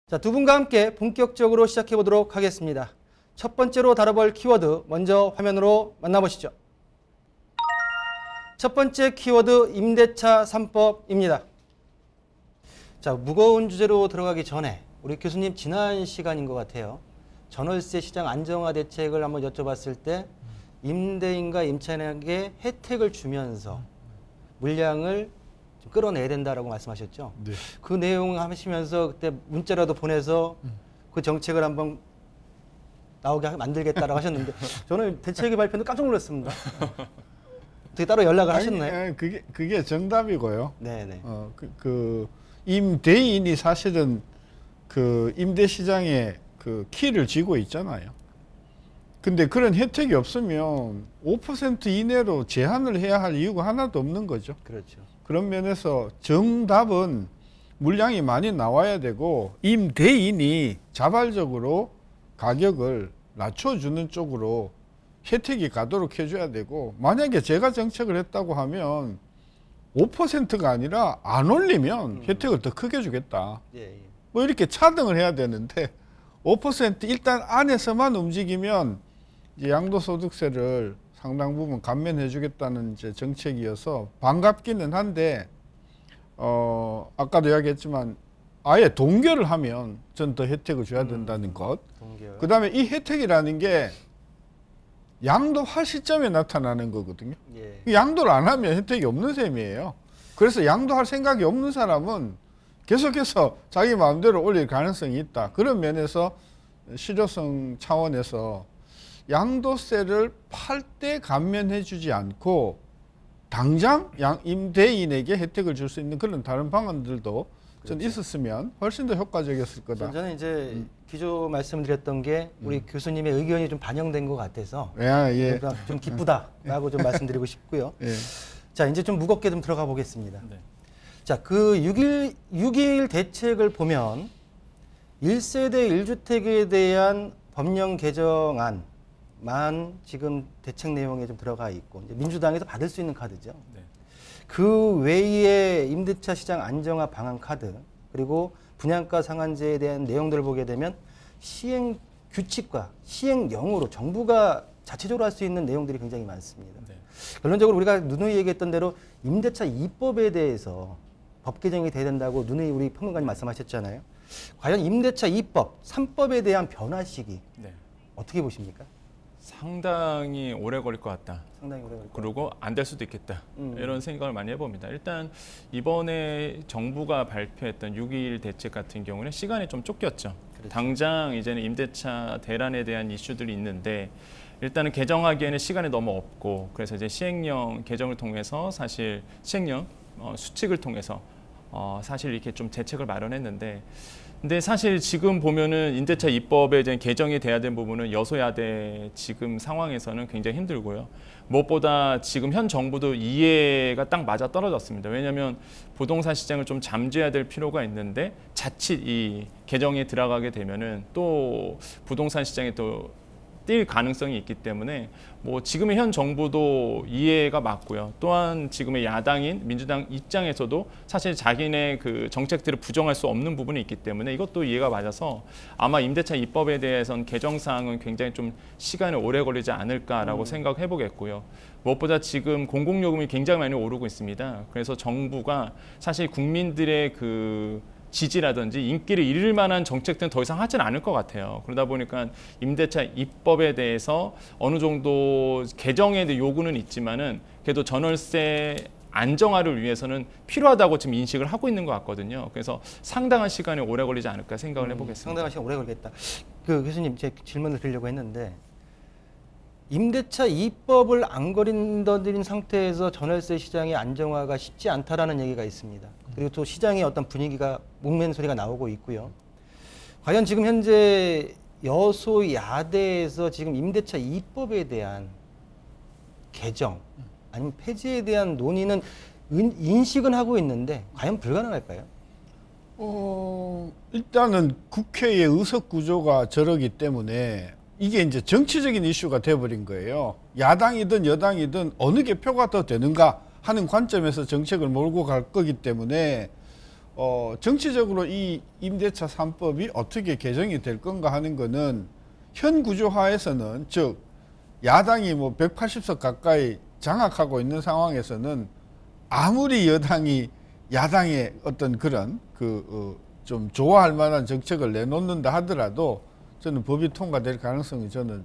자, 두 분과 함께 본격적으로 시작해 보도록 하겠습니다. 첫 번째로 다뤄볼 키워드 먼저 화면으로 만나보시죠. 첫 번째 키워드 임대차 3법입니다. 자, 무거운 주제로 들어가기 전에 우리 교수님 지난 시간인 것 같아요. 전월세 시장 안정화 대책을 한번 여쭤봤을 때 임대인과 임차인에게 혜택을 주면서 물량을 좀 끌어내야 된다라고 말씀하셨죠. 네. 그 내용 하시면서 그때 문자라도 보내서 그 정책을 한번 나오게 만들겠다라고 하셨는데 저는 대책의 발표는 깜짝 놀랐습니다. 어떻게 따로 연락을 하셨나요? 아니, 그게 정답이고요. 네네. 임대인이 사실은 그 임대 시장에 그 키를 쥐고 있잖아요. 근데 그런 혜택이 없으면 5% 이내로 제한을 해야 할 이유가 하나도 없는 거죠. 그렇죠. 그런 면에서 정답은 물량이 많이 나와야 되고 임대인이 자발적으로 가격을 낮춰주는 쪽으로 혜택이 가도록 해줘야 되고, 만약에 제가 정책을 했다고 하면 5%가 아니라 안 올리면 혜택을 더 크게 주겠다. 예. 뭐 이렇게 차등을 해야 되는데 5% 일단 안에서만 움직이면 이제 양도소득세를 상당 부분 감면해 주겠다는 이제 정책이어서 반갑기는 한데, 아까도 이야기했지만 아예 동결을 하면 전 더 혜택을 줘야 된다는 것. 동결. 그다음에 이 혜택이라는 게 양도할 시점에 나타나는 거거든요. 예. 양도를 안 하면 혜택이 없는 셈이에요. 그래서 양도할 생각이 없는 사람은 계속해서 자기 마음대로 올릴 가능성이 있다. 그런 면에서 실효성 차원에서 양도세를 팔 때 감면해 주지 않고 당장 임대인에게 혜택을 줄 수 있는 그런 다른 방안들도 전 있었으면 훨씬 더 효과적이었을 거다. 저는 이제 기조 말씀드렸던 게 우리 교수님의 의견이 좀 반영된 것 같아서 예. 좀 기쁘다라고 좀 말씀드리고 싶고요. 예. 자, 이제 좀 무겁게 좀 들어가 보겠습니다. 네. 자, 그 6.21 대책을 보면 1세대 1주택에 대한 법령 개정안만 지금 대책 내용에 좀 들어가 있고, 이제 민주당에서 받을 수 있는 카드죠. 네. 그 외에 임대차 시장 안정화 방안 카드, 그리고 분양가 상한제에 대한 내용들을 보게 되면 시행 규칙과 시행령으로 정부가 자체적으로 할 수 있는 내용들이 굉장히 많습니다. 네. 결론적으로 우리가 누누이 얘기했던 대로 임대차 2법에 대해서 법 개정이 돼야 된다고 누누이 우리 평론가님 말씀하셨잖아요. 과연 임대차 2법, 3법에 대한 변화 시기 네. 어떻게 보십니까? 상당히 오래 걸릴 것 같다. 상당히 오래 걸릴 것 그리고 안 될 수도 있겠다. 이런 생각을 많이 해봅니다. 일단 이번에 정부가 발표했던 6.21 대책 같은 경우는 시간이 좀 쫓겼죠. 그렇죠. 당장 이제는 임대차 대란에 대한 이슈들이 있는데 일단은 개정하기에는 시간이 너무 없고, 그래서 이제 시행령 개정을 통해서 사실 시행령 수칙을 통해서 사실 이렇게 좀 대책을 마련했는데, 근데 사실 지금 보면은 임대차 입법에 이제 개정이 돼야 된 부분은 여소야대 지금 상황에서는 굉장히 힘들고요. 무엇보다 지금 현 정부도 이해가 딱 맞아 떨어졌습니다. 왜냐하면 부동산 시장을 좀 잠재워야 될 필요가 있는데 자칫 이 개정에 들어가게 되면은 또 부동산 시장에 또 뛸 가능성이 있기 때문에 뭐 지금의 현 정부도 이해가 맞고요. 또한 지금의 야당인 민주당 입장에서도 사실 자기네 그 정책들을 부정할 수 없는 부분이 있기 때문에 이것도 이해가 맞아서 아마 임대차 입법에 대해서는 개정 사항은 굉장히 좀 시간이 오래 걸리지 않을까라고 생각해 보겠고요. 무엇보다 지금 공공요금이 굉장히 많이 오르고 있습니다. 그래서 정부가 사실 국민들의 그 지지라든지 인기를 잃을 만한 정책들은 더 이상 하지는 않을 것 같아요. 그러다 보니까 임대차 입법에 대해서 어느 정도 개정에 대한 요구는 있지만은 그래도 전월세 안정화를 위해서는 필요하다고 지금 인식을 하고 있는 것 같거든요. 그래서 상당한 시간이 오래 걸리지 않을까 생각을 해보겠습니다. 상당한 시간 오래 걸리겠다. 그 교수님, 제 질문을 드리려고 했는데 임대차 2법을 안 거린다는 상태에서 전월세 시장의 안정화가 쉽지 않다라는 얘기가 있습니다. 그리고 또 시장의 어떤 분위기가 목매는 소리가 나오고 있고요. 과연 지금 현재 여소야대에서 지금 임대차 2법에 대한 개정 아니면 폐지에 대한 논의는 인식은 하고 있는데 과연 불가능할까요? 일단은 국회의 의석 구조가 저러기 때문에 이게 이제 정치적인 이슈가 돼버린 거예요. 야당이든 여당이든 어느 게 표가 더 되는가 하는 관점에서 정책을 몰고 갈 거기 때문에 정치적으로 이 임대차 3법이 어떻게 개정이 될 건가 하는 거는 현 구조화에서는, 즉 야당이 뭐 180석 가까이 장악하고 있는 상황에서는 아무리 여당이 야당의 어떤 그런 좀 좋아할 만한 정책을 내놓는다 하더라도 저는 법이 통과될 가능성이 저는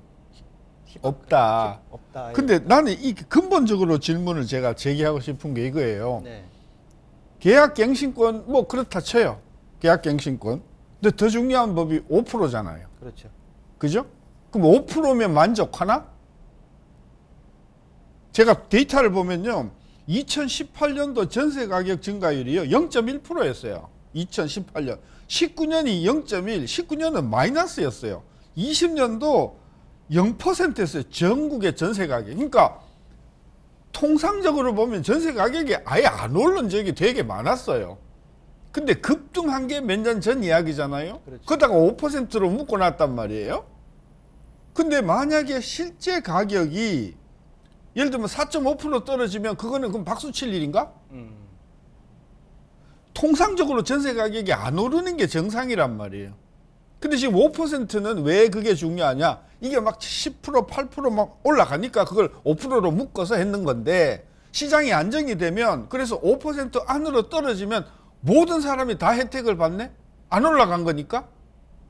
없다. 근데 나는 이 근본적으로 질문을 제가 제기하고 싶은 게 이거예요. 네. 계약갱신권 뭐 그렇다 쳐요. 계약갱신권. 근데 더 중요한 법이 5%잖아요. 그렇죠. 그죠? 그럼 5%면 만족하나? 제가 데이터를 보면요. 2018년도 전세 가격 증가율이요. 0.1%였어요. 2018년. 19년이 0.1, 19년은 마이너스였어요. 20년도 0%였어요. 전국의 전세 가격. 그러니까 통상적으로 보면 전세 가격이 아예 안 오른 적이 되게 많았어요. 근데 급등한 게 몇 년 전 이야기잖아요. 그렇죠. 그러다가 5%로 묶어놨단 말이에요. 근데 만약에 실제 가격이 예를 들면 4.5% 떨어지면 그거는 그럼 박수 칠 일인가? 통상적으로 전세 가격이 안 오르는 게 정상이란 말이에요. 근데 지금 5%는 왜 그게 중요하냐? 이게 막 10%, 8%막 올라가니까 그걸 5%로 묶어서 했는 건데, 시장이 안정이 되면, 그래서 5% 안으로 떨어지면 모든 사람이 다 혜택을 받네? 안 올라간 거니까?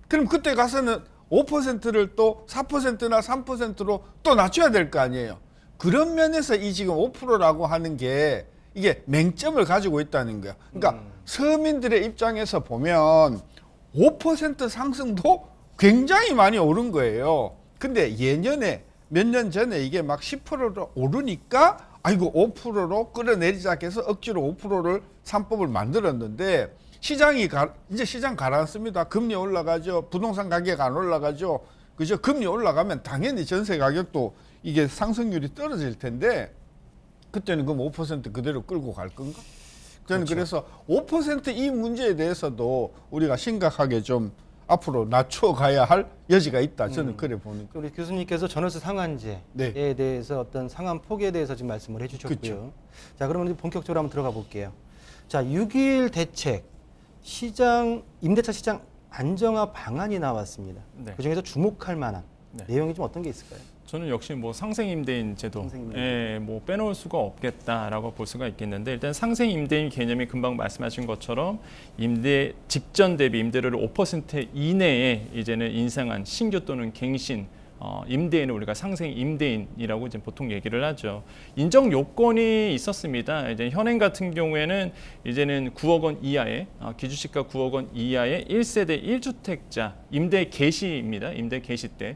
그럼 그때 가서는 5%를 또 4%나 3%로 또 낮춰야 될 거 아니에요. 그런 면에서 이 지금 5%라고 하는 게 이게 맹점을 가지고 있다는 거야. 그러니까 서민들의 입장에서 보면 5% 상승도 굉장히 많이 오른 거예요. 근데 예년에 몇 년 전에 이게 막 10%로 오르니까 아이고 5%로 끌어내리자 해서 억지로 5%를 3법을 만들었는데, 이제 시장 가라앉습니다. 금리 올라가죠. 부동산 가격 안 올라가죠. 그죠? 금리 올라가면 당연히 전세 가격도 이게 상승률이 떨어질 텐데, 그때는 그럼 5% 그대로 끌고 갈 건가? 저는 그래서 5%이 문제에 대해서도 우리가 심각하게 좀 앞으로 낮춰가야 할 여지가 있다. 저는 그래 보는 거예요. 우리 교수님께서 전월세 상한제에 네. 대해서 어떤 상한 폭에 대해서 지금 말씀을 해주셨고요. 그쵸. 자, 그러면 이제 본격적으로 한번 들어가 볼게요. 자, 6.21 대책 임대차 시장 안정화 방안이 나왔습니다. 네. 그 중에서 주목할 만한 네. 내용이 좀 어떤 게 있을까요? 저는 역시 뭐 상생임대인 제도, 뭐 빼놓을 수가 없겠다라고 볼 수가 있겠는데, 일단 상생임대인 개념이 금방 말씀하신 것처럼 임대 직전 대비 임대료를 5% 이내에 이제는 인상한 신규 또는 갱신 임대인을 우리가 상생임대인이라고 이제 보통 얘기를 하죠. 인정 요건이 있었습니다. 이제 현행 같은 경우에는 이제는 9억 원 이하의 기준시가 9억 원 이하의 1세대 1주택자 임대 개시입니다. 임대 개시 때.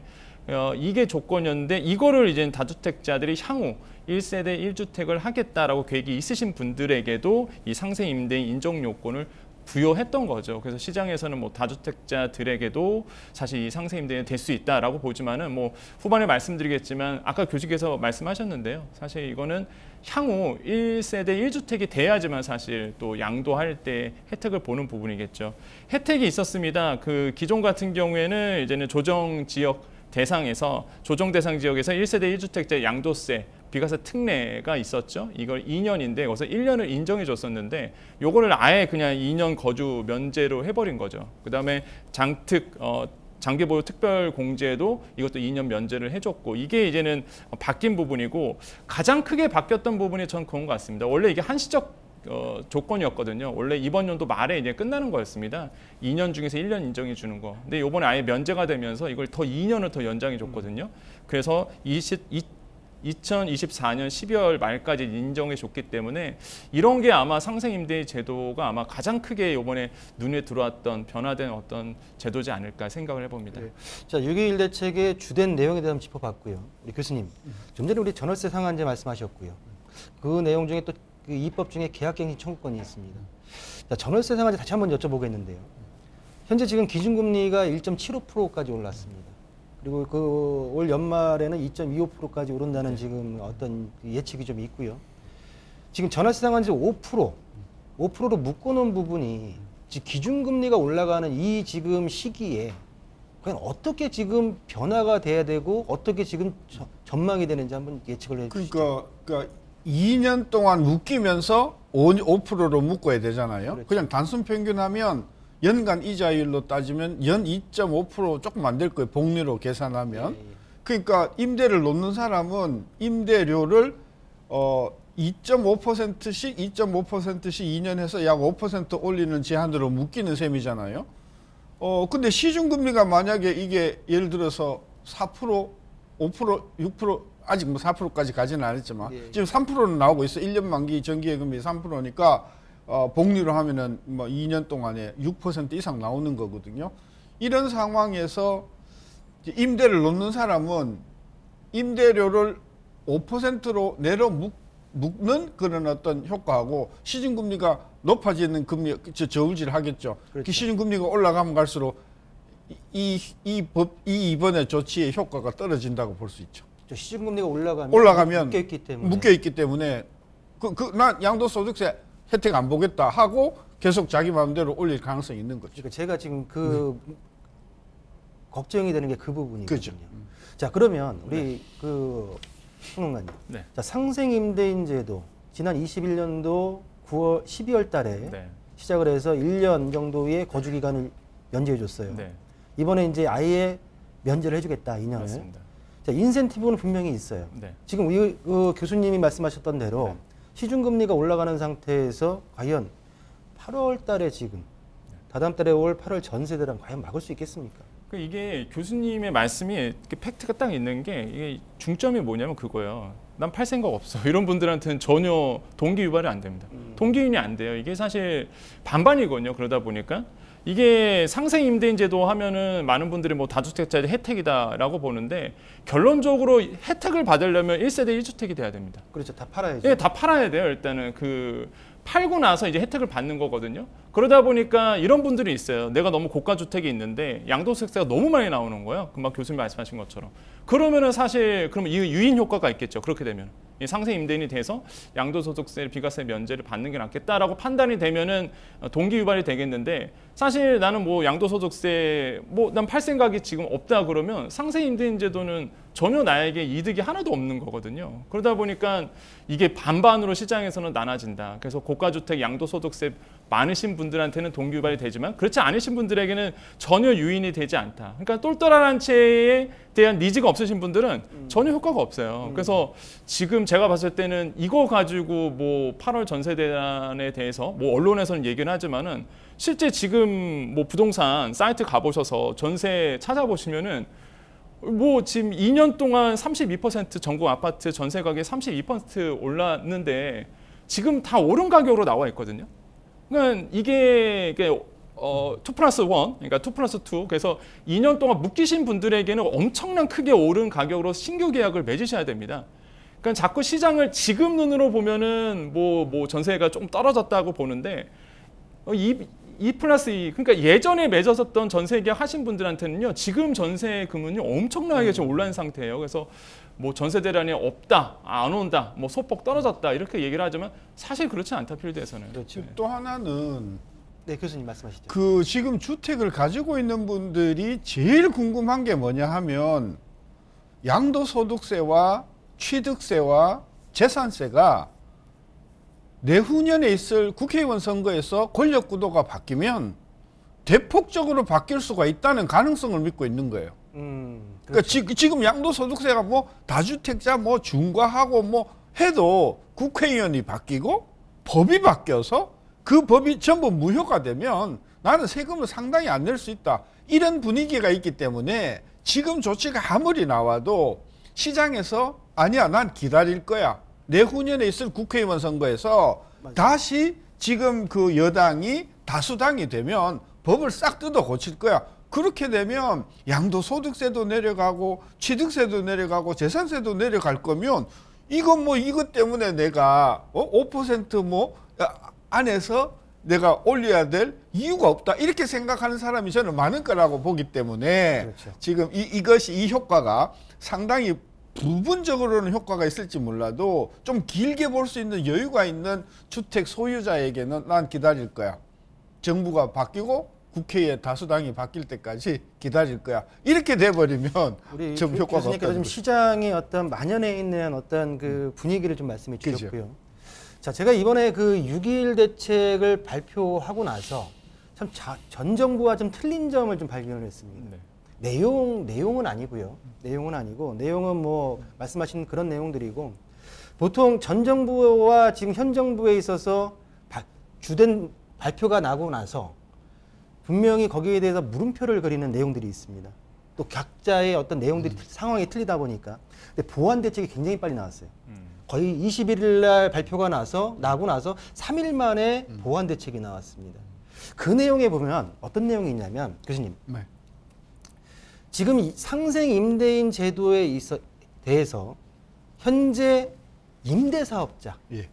이게 조건이었는데, 이거를 이제 다주택자들이 향후 1세대 1주택을 하겠다라고 계획이 있으신 분들에게도 이 상생임대인 인정 요건을 부여했던 거죠. 그래서 시장에서는 뭐 다주택자들에게도 사실 이 상생임대인이 될 수 있다라고 보지만은, 뭐 후반에 말씀드리겠지만 아까 교수께서 말씀하셨는데요. 사실 이거는 향후 1세대 1주택이 돼야지만 사실 또 양도할 때 혜택을 보는 부분이겠죠. 혜택이 있었습니다. 그 기존 같은 경우에는 이제는 조정 지역 대상에서, 조정 대상 지역에서 1세대 1주택자 양도세 비과세 특례가 있었죠. 이걸 2년인데 거기서 1년을 인정해 줬었는데, 요거를 아예 그냥 2년 거주 면제로 해버린 거죠. 그다음에 장기보유 특별공제도 이것도 2년 면제를 해줬고, 이게 이제는 바뀐 부분이고, 가장 크게 바뀌었던 부분이 전 그런 것 같습니다. 원래 이게 한시적 조건이었거든요. 원래 이번 연도 말에 이제 끝나는 거였습니다. 2년 중에서 1년 인정해 주는 거. 근데 이번에 아예 면제가 되면서 이걸 더 2년을 더 연장해 줬거든요. 그래서 2024년 12월 말까지 인정해 줬기 때문에 이런 게 아마 상생임대 제도가 아마 가장 크게 이번에 눈에 들어왔던 변화된 어떤 제도지 않을까 생각을 해봅니다. 네. 자, 6.21 대책의 주된 내용에 대해서 집어봤고요. 우리 교수님, 좀 전에 우리 전월세 상한제 말씀하셨고요. 그 내용 중에 또 그 입법 중에 계약갱신 청구권이 있습니다. 자, 전월세 상한제 다시 한번 여쭤보겠는데요. 현재 지금 기준금리가 1.75%까지 올랐습니다. 그리고 그 올 연말에는 2.25%까지 오른다는 지금 어떤 예측이 좀 있고요. 지금 전월세 상한제 5%로 묶어놓은 부분이 지금 기준금리가 올라가는 이 지금 시기에 과연 어떻게 지금 변화가 돼야 되고 어떻게 지금 전망이 되는지 한번 예측을 해주시죠. 그러니까 2년 동안 묶이면서 5%로 묶어야 되잖아요. 그렇죠. 그냥 단순 평균하면 연간 이자율로 따지면 연 2.5% 조금 안 될 거예요. 복리로 계산하면. 예, 예. 그러니까 임대를 놓는 사람은 임대료를 2.5%씩 2.5%씩 2년 해서 약 5% 올리는 제한으로 묶이는 셈이잖아요. 근데 시중금리가 만약에 이게 예를 들어서 4%, 5%, 6% 아직 뭐 4%까지 가지는 않았지만 예. 지금 3%는 나오고 있어. 1년 만기 정기예금이 3%니까 복리로 하면은 뭐 2년 동안에 6% 이상 나오는 거거든요. 이런 상황에서 임대를 놓는 사람은 임대료를 5%로 내려 묶는 그런 어떤 효과하고 시중금리가 높아지는 금리 저울질 하겠죠. 그렇죠. 시중금리가 올라가면 갈수록 이번의 조치의 효과가 떨어진다고 볼 수 있죠. 시중금리가 올라가면 묶여 있기 때문에 난 양도소득세 혜택 안 보겠다 하고 계속 자기 마음대로 올릴 가능성이 있는 거죠. 그러니까 제가 지금 걱정이 되는 게 그 부분이거든요. 그죠. 자, 그러면 우리 평론가님. 네. 자, 상생임대인 제도 지난 21년도 12월 달에 네. 시작을 해서 1년 정도의 거주 기간을 면제해 줬어요. 네. 이번에 이제 아예 면제를 해 주겠다. 2년을. 맞습니다. 자, 인센티브는 분명히 있어요. 네. 지금 교수님이 말씀하셨던 대로 네. 시중금리가 올라가는 상태에서 과연 8월 달에 지금 다다음 달에 올 8월 전세대랑 과연 막을 수 있겠습니까? 이게 교수님의 말씀이 이렇게 팩트가 딱 있는 게 이게 중점이 뭐냐면 그거예요. 난 팔 생각 없어. 이런 분들한테는 전혀 동기 유발이 안 됩니다. 동기 유인이 안 돼요. 이게 사실 반반이거든요. 그러다 보니까 이게 상생 임대인 제도 하면은 많은 분들이 뭐 다주택자의 혜택이다라고 보는데 결론적으로 혜택을 받으려면 1세대 1주택이 돼야 됩니다. 그렇죠. 다 팔아야죠. 예, 다 팔아야 돼요. 일단은 팔고 나서 이제 혜택을 받는 거거든요. 그러다 보니까 이런 분들이 있어요. 내가 너무 고가 주택이 있는데 양도세가 너무 많이 나오는 거예요. 금방 교수님 말씀하신 것처럼. 그러면은 사실 그러면 이 유인 효과가 있겠죠. 그렇게 되면 이 상생 임대인이 돼서 양도소득세, 비과세 면제를 받는 게 낫겠다라고 판단이 되면은 동기 유발이 되겠는데 사실 나는 뭐 양도소득세 난 팔 생각이 지금 없다 그러면 상생 임대인 제도는 전혀 나에게 이득이 하나도 없는 거거든요. 그러다 보니까 이게 반반으로 시장에서는 나눠진다. 그래서 고가주택 양도소득세 많으신 분들한테는 동기 유발이 되지만 그렇지 않으신 분들에게는 전혀 유인이 되지 않다. 그러니까 똘똘한 한 채에 대한 니즈가 없으신 분들은 전혀 효과가 없어요. 그래서 지금 제가 봤을 때는 이거 가지고 뭐 8월 전세 대란에 대해서 뭐 언론에서는 얘기는 하지만은 실제 지금 뭐 부동산 사이트 가보셔서 전세 찾아보시면은 뭐 지금 2년 동안 32% 전국 아파트 전세 가격이 32% 올랐는데 지금 다 오른 가격으로 나와 있거든요. 그러니까 이게 2+1, 그러니까 2+2. 그래서 2년 동안 묶이신 분들에게는 엄청난 크게 오른 가격으로 신규 계약을 맺으셔야 됩니다. 그러니까 자꾸 시장을 지금 눈으로 보면은 뭐 전세가 좀 떨어졌다고 보는데 2+2, 그러니까 예전에 맺었었던 전세 계약 하신 분들한테는요, 지금 전세금은요 엄청나게 좀 올라간 상태예요. 그래서 뭐 전세 대란이 없다, 안 온다, 뭐 소폭 떨어졌다 이렇게 얘기를 하지만 사실 그렇지 않다 필드에서는. 그렇죠. 또 하나는 네, 교수님 말씀하시죠. 지금 주택을 가지고 있는 분들이 제일 궁금한 게 뭐냐 하면 양도소득세와 취득세와 재산세가 내후년에 있을 국회의원 선거에서 권력 구도가 바뀌면 대폭적으로 바뀔 수가 있다는 가능성을 믿고 있는 거예요. 그러니까 지금 양도소득세가 뭐 다주택자 뭐 중과하고 뭐 해도 국회의원이 바뀌고 법이 바뀌어서 그 법이 전부 무효가 되면 나는 세금을 상당히 안 낼 수 있다. 이런 분위기가 있기 때문에 지금 조치가 아무리 나와도 시장에서 아니야, 난 기다릴 거야. 내후년에 있을 국회의원 선거에서 맞아요. 다시 지금 그 여당이 다수당이 되면 법을 싹 뜯어 고칠 거야. 그렇게 되면 양도소득세도 내려가고 취득세도 내려가고 재산세도 내려갈 거면 이것 때문에 내가 5% 안에서 내가 올려야 될 이유가 없다. 이렇게 생각하는 사람이 저는 많을 거라고 보기 때문에 그렇죠. 지금 이 효과가 상당히 부분적으로는 효과가 있을지 몰라도 좀 길게 볼 수 있는 여유가 있는 주택 소유자에게는 난 기다릴 거야. 정부가 바뀌고 국회의 다수당이 바뀔 때까지 기다릴 거야. 이렇게 돼버리면 우리 좀 효과가 교수님께서 없다는 좀 거죠. 시장의 어떤 만연해 있는 어떤 그 분위기를 좀 말씀해 그죠. 주셨고요. 자, 제가 이번에 그 6.21 대책을 발표하고 나서 참 전 정부와 좀 틀린 점을 좀 발견을 했습니다. 네. 내용은 아니고요. 내용은 아니고 내용은 뭐 말씀하신 그런 내용들이고 보통 전 정부와 지금 현 정부에 있어서 주된 발표가 나고 나서 분명히 거기에 대해서 물음표를 그리는 내용들이 있습니다. 또 각자의 어떤 내용들이 상황이 틀리다 보니까. 근데 보완 대책이 굉장히 빨리 나왔어요. 거의 21일 날 발표가 나고 나서 3일 만에 보완 대책이 나왔습니다. 그 내용에 보면 어떤 내용이 있냐면 교수님. 네. 지금 이 상생 임대인 제도에 대해서 현재 임대사업자, 예.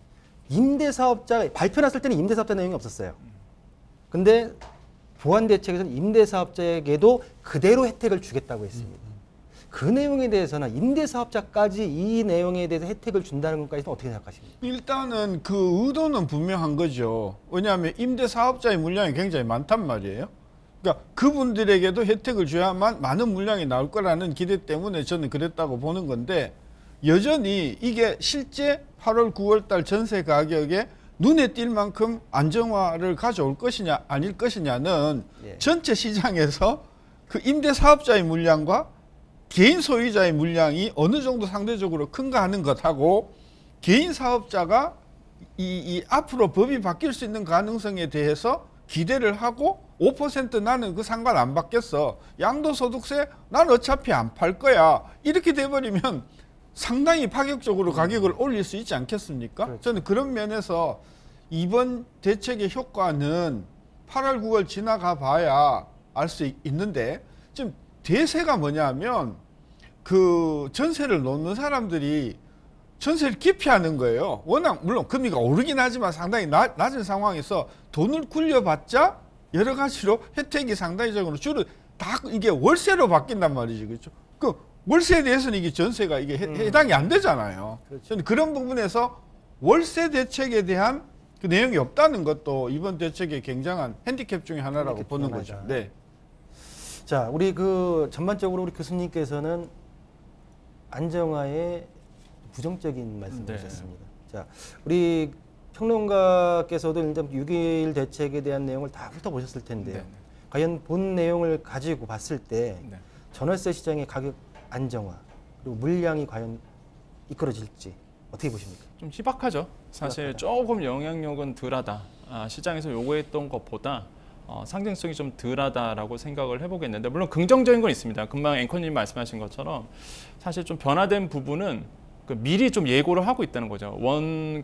임대사업자 발표 났을 때는 임대사업자 내용이 없었어요. 근데 보완 대책에서는 임대사업자에게도 그대로 혜택을 주겠다고 했습니다. 그 내용에 대해서는 임대사업자까지 이 내용에 대해서 혜택을 준다는 것까지는 어떻게 생각하십니까? 일단은 그 의도는 분명한 거죠. 왜냐하면 임대사업자의 물량이 굉장히 많단 말이에요. 그러니까 그분들에게도 혜택을 줘야만 많은 물량이 나올 거라는 기대 때문에 저는 그랬다고 보는 건데 여전히 이게 실제 8월, 9월 달 전세 가격에 눈에 띌 만큼 안정화를 가져올 것이냐 아닐 것이냐는 예. 전체 시장에서 그 임대사업자의 물량과 개인 소유자의 물량이 어느 정도 상대적으로 큰가 하는 것하고 개인 사업자가 이 앞으로 법이 바뀔 수 있는 가능성에 대해서 기대를 하고 5% 나는 그 상관 안 받겠어. 양도소득세 난 어차피 안 팔 거야. 이렇게 돼버리면 상당히 파격적으로 가격을 올릴 수 있지 않겠습니까? 그렇죠. 저는 그런 면에서 이번 대책의 효과는 8월, 9월 지나가 봐야 알 수 있는데 지금 대세가 뭐냐면 그 전세를 놓는 사람들이 전세를 기피하는 거예요. 워낙 물론 금리가 오르긴 하지만 상당히 낮은 상황에서 돈을 굴려봤자 여러 가지로 혜택이 상당히적으로 다 이게 월세로 바뀐단 말이지, 그렇죠? 그 월세에 대해서는 이게 전세가 이게 해당이 안 되잖아요. 그렇죠. 저는 그런 부분에서 월세 대책에 대한 그 내용이 없다는 것도 이번 대책의 굉장한 핸디캡 중에 하나라고 핸디캡 보는 중에 거죠. 하나다. 네. 자, 우리 그 전반적으로 우리 교수님께서는 안정화에 부정적인 말씀을 네. 하셨습니다. 자, 우리 평론가께서도 이제 6.21 대책에 대한 내용을 다 훑어보셨을 텐데요. 네. 과연 본 내용을 가지고 봤을 때 네. 전월세 시장의 가격 안정화 그리고 물량이 과연 이끌어질지 어떻게 보십니까? 좀 희박하죠. 사실 희박하다. 조금 영향력은 덜하다. 시장에서 요구했던 것보다 상징성이 좀 덜하다라고 생각을 해보겠는데 물론 긍정적인 건 있습니다. 금방 앵커님 말씀하신 것처럼 사실 좀 변화된 부분은 미리 좀 예고를 하고 있다는 거죠.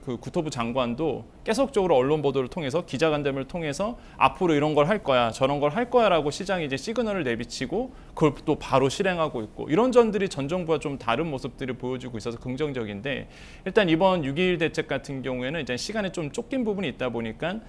그 국토부 장관도 계속적으로 언론 보도를 통해서 기자간담회를 통해서 앞으로 이런 걸 할 거야, 저런 걸 할 거야라고 시장이 이제 시그널을 내비치고 그걸 또 바로 실행하고 있고 이런 점들이 전 정부와 좀 다른 모습들을 보여주고 있어서 긍정적인데 일단 이번 6.21 대책 같은 경우에는 이제 시간에 좀 쫓긴 부분이 있다 보니까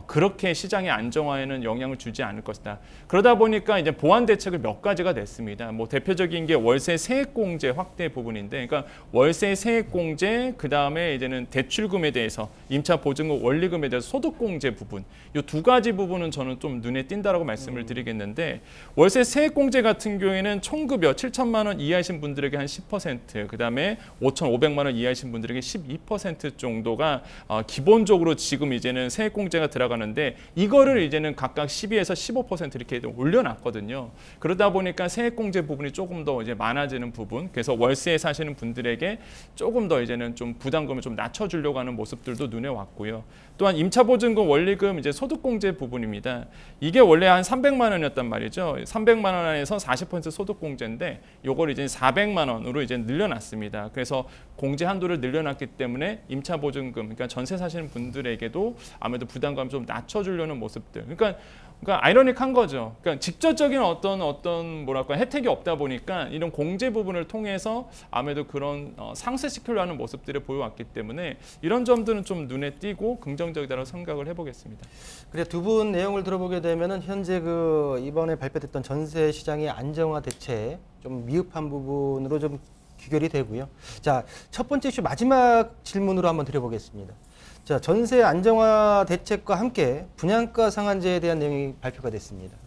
그렇게 시장의 안정화에는 영향을 주지 않을 것이다. 그러다 보니까 이제 보완 대책을 몇 가지가 냈습니다. 뭐 대표적인 게 월세 세액공제 확대 부분인데, 그러니까 월세 세액공제, 그 다음에 이제는 대출금에 대해서 임차 보증금 원리금에 대해서 소득공제 부분, 이 두 가지 부분은 저는 좀 눈에 띈다라고 말씀을 드리겠는데 월세 세액공제 같은 경우에는 총급여 7천만 원 이하이신 분들에게 한 10%, 그 다음에 5,500만 원 이하이신 분들에게 12% 정도가 기본적으로 지금 이제는 세액공제가 들어가는데 이거를 이제는 각각 12에서 15% 이렇게 올려놨거든요. 그러다 보니까 세액공제 부분이 조금 더 이제 많아지는 부분, 그래서 월세에 사시는 분들에게 조금 더 이제는 좀 부담금을 좀 낮춰주려고 하는 모습들도 눈에 왔고요. 또한 임차보증금 원리금 이제 소득공제 부분입니다. 이게 원래 한 300만 원이었단 말이죠. 300만 원 안에서 40% 소득공제인데 이걸 이제 400만 원으로 이제 늘려놨습니다. 그래서 공제 한도를 늘려놨기 때문에 임차보증금, 그러니까 전세 사시는 분들에게도 아무래도 부담감 좀 낮춰주려는 모습들. 그러니까 아이러닉한 거죠. 그러니까 직접적인 어떤 뭐랄까 혜택이 없다 보니까 이런 공제 부분을 통해서 아무래도 그런 상쇄시키려 하는 모습들을 보여왔기 때문에 이런 점들은 좀 눈에 띄고 긍정적이다라고 생각을 해보겠습니다. 그래 두 분 내용을 들어보게 되면은 현재 그 이번에 발표됐던 전세 시장의 안정화 대책 좀 미흡한 부분으로 좀 귀결이 되고요. 자, 첫 번째 이슈 마지막 질문으로 한번 드려보겠습니다. 자, 전세 안정화 대책과 함께 분양가 상한제에 대한 내용이 발표가 됐습니다.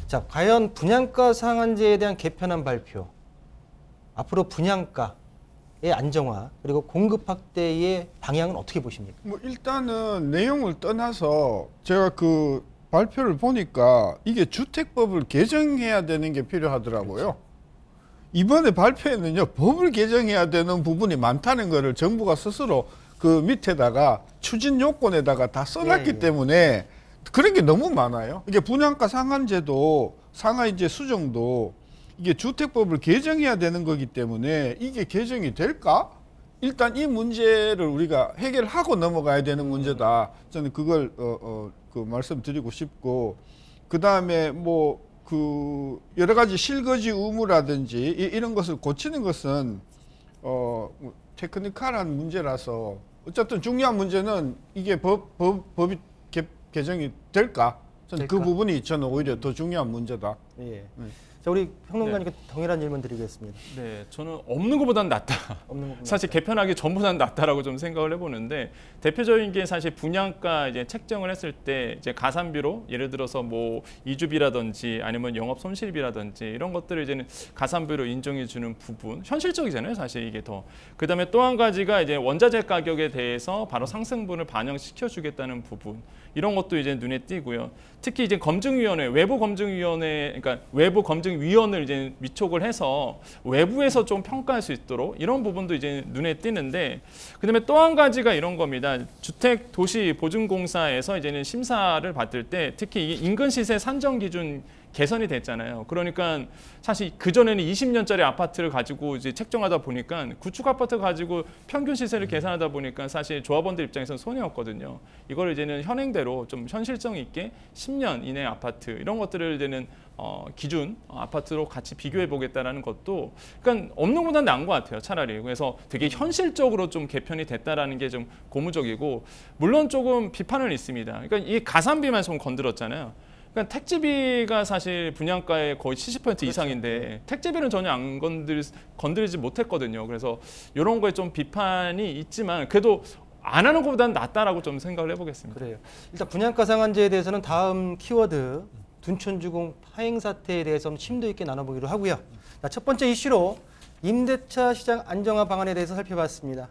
자, 과연 분양가 상한제에 대한 개편안 발표, 앞으로 분양가의 안정화 그리고 공급 확대의 방향은 어떻게 보십니까? 뭐 일단은 내용을 떠나서 제가 그 발표를 보니까 이게 주택법을 개정해야 되는 게 필요하더라고요. 이번에 발표에는요, 법을 개정해야 되는 부분이 많다는 거를 정부가 스스로 그 밑에다가 추진 요건에다가 다 써놨기 때문에 그런 게 너무 많아요. 이게 분양가 상한제도 상하이제 수정도 이게 주택법을 개정해야 되는 거기 때문에 이게 개정이 될까? 일단 이 문제를 우리가 해결하고 넘어가야 되는 문제다. 저는 그걸 그 말씀드리고 싶고, 그 다음에 뭐 그 여러 가지 실거주 의무라든지 이런 것을 고치는 것은 테크니컬한 문제라서 어쨌든 중요한 문제는 이게 법이 개정이 될까? 저는 그 부분이 저는 오히려 더 중요한 문제다. 예. 자, 우리 평론가님께 동일한 질문 드리겠습니다. 네, 저는 없는 것보다는 낫다. 사실 개편하기 전보다는 낫다라고 좀 생각을 해보는데, 대표적인 게 사실 분양가 이제 책정을 했을 때 이제 가산비로 예를 들어서 뭐 이주비라든지 아니면 영업 손실비라든지 이런 것들을 이제는 가산비로 인정해 주는 부분, 현실적이잖아요, 사실 이게 더. 그다음에 또 한 가지가 이제 원자재 가격에 대해서 바로 상승분을 반영시켜 주겠다는 부분. 이런 것도 이제 눈에 띄고요. 특히 이제 검증위원회, 외부 검증위원회, 그러니까 외부 검증위원을 이제 위촉을 해서 외부에서 좀 평가할 수 있도록 이런 부분도 이제 눈에 띄는데, 그다음에 또 한 가지가 이런 겁니다. 주택도시보증공사에서 이제는 심사를 받을 때 특히 이 인근 시세 산정 기준 개선이 됐잖아요. 그러니까 사실 그전에는 20년짜리 아파트를 가지고 이제 책정하다 보니까 구축 아파트 가지고 평균 시세를 계산하다 보니까 사실 조합원들 입장에서는 손해였거든요. 이걸 이제는 현행대로 좀 현실성 있게 10년 이내 아파트 이런 것들을 이제는 기준 아파트로 같이 비교해 보겠다라는 것도, 그러니까 없는 것보다는 나은 것 같아요, 차라리. 그래서 되게 현실적으로 좀 개편이 됐다라는 게 좀 고무적이고, 물론 조금 비판은 있습니다. 그러니까 이 가산비만 좀 건드렸잖아요. 그러니까 택지비가 사실 분양가의 거의 70% 이상인데 택지비는 전혀 안 건드리지 못했거든요. 그래서 이런 거에 좀 비판이 있지만 그래도 안 하는 것보다는 낫다라고 좀 생각을 해보겠습니다. 그래요. 일단 분양가 상한제에 대해서는 다음 키워드 둔촌주공 파행 사태에 대해서 좀 심도 있게 나눠보기로 하고요. 자, 첫 번째 이슈로 임대차 시장 안정화 방안에 대해서 살펴봤습니다.